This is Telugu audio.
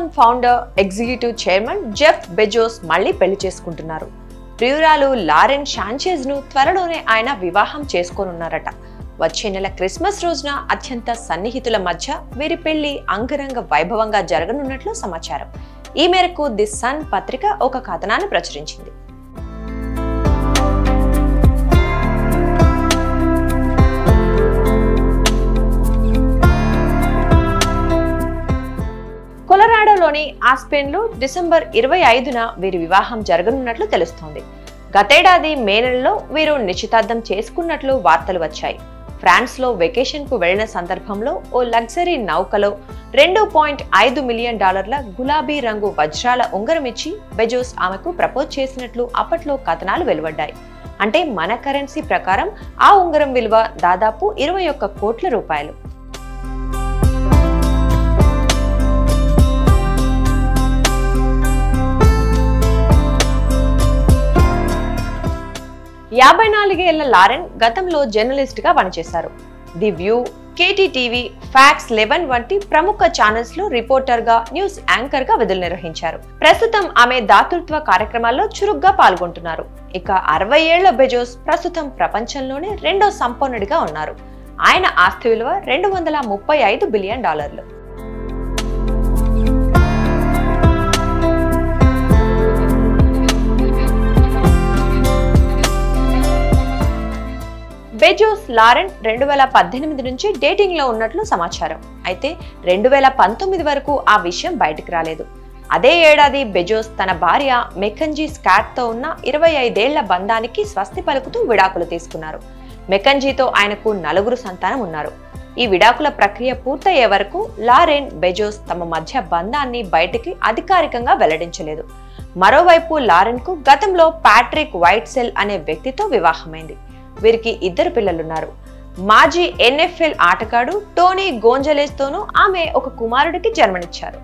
Amazon founder, executive chairman Jeff Bezos మళ్లీ పెళ్లి చేసుకుంటున్నారు. ప్రియురాలు లారెన్ శాంచెజ్ ను త్వరలోనే ఆయన వివాహం చేసుకోనున్నారట. వచ్చే నెల క్రిస్మస్ రోజున అత్యంత సన్నిహితుల మధ్య వీరి పెళ్లి అంగరంగ వైభవంగా జరగనున్నట్లు సమాచారం. ఈ మేరకు ది సన్ పత్రిక ఒక కథనాన్ని ప్రచురించింది. కొలరాడోలోని ఆస్పెన్లో డిసెంబర్ 25న వీరి వివాహం జరగనున్నట్లు తెలుస్తోంది. గతేడాది మే నెలలో వీరు నిశ్చితార్థం చేసుకున్నట్లు వార్తలు వచ్చాయి. ఫ్రాన్స్ లో వెకేషన్ కు వెళ్లిన సందర్భంలో ఓ లగ్జరీ నౌకలో $2.5 మిలియన్ గులాబీ రంగు వజ్రాల ఉంగరం ఇచ్చి బెజోస్ ఆమెకు ప్రపోజ్ చేసినట్లు అప్పట్లో కథనాలు వెలువడ్డాయి. అంటే మన కరెన్సీ ప్రకారం ఆ ఉంగరం విలువ దాదాపు 21 కోట్ల రూపాయలు. యాభై 44 ఏళ్ల లారెన్ గతంలో జర్నలిస్ట్ గా పనిచేశారు. ది వ్యూ, KTTV, ఫ్యాక్స్ 11 వంటి ప్రముఖ ఛానల్స్ లో రిపోర్టర్ గా, న్యూస్ యాంకర్ గా విధులు నిర్వహించారు. ప్రస్తుతం ఆమె దాతృత్వ కార్యక్రమాల్లో చురుగ్గా పాల్గొంటున్నారు. ఇక 60 ఏళ్ల బెజోస్ ప్రస్తుతం ప్రపంచంలోనే రెండో సంపన్నుడిగా ఉన్నారు. ఆయన ఆస్తి విలువ $235 బిలియన్. బెజోస్ లారెన్ 2018 నుంచి డేటింగ్ లో ఉన్నట్లు సమాచారం. అయితే 2019 వరకు ఆ విషయం బయటకు రాలేదు. అదే ఏడాది బెజోస్ తన భార్య మెకంజీ స్కాట్ తో ఉన్న 25 ఏళ్ల బంధానికి స్వస్తి పలుకుతూ విడాకులు తీసుకున్నారు. మెకంజీతో ఆయనకు 4 సంతానం ఉన్నారు. ఈ విడాకుల ప్రక్రియ పూర్తయ్యే వరకు లారెన్, బెజోస్ తమ మధ్య బంధాన్ని బయటికి అధికారికంగా వెల్లడించలేదు. మరోవైపు లారెన్ కు గతంలో ప్యాట్రిక్ వైట్సెల్ అనే వ్యక్తితో వివాహమైంది. వీరికి 2 పిల్లలున్నారు. మాజీ NFL ఆటగాడు టోనీ గోంజలెస్ తోనూ ఆమె ఒక కుమారుడికి జన్మనిచ్చారు.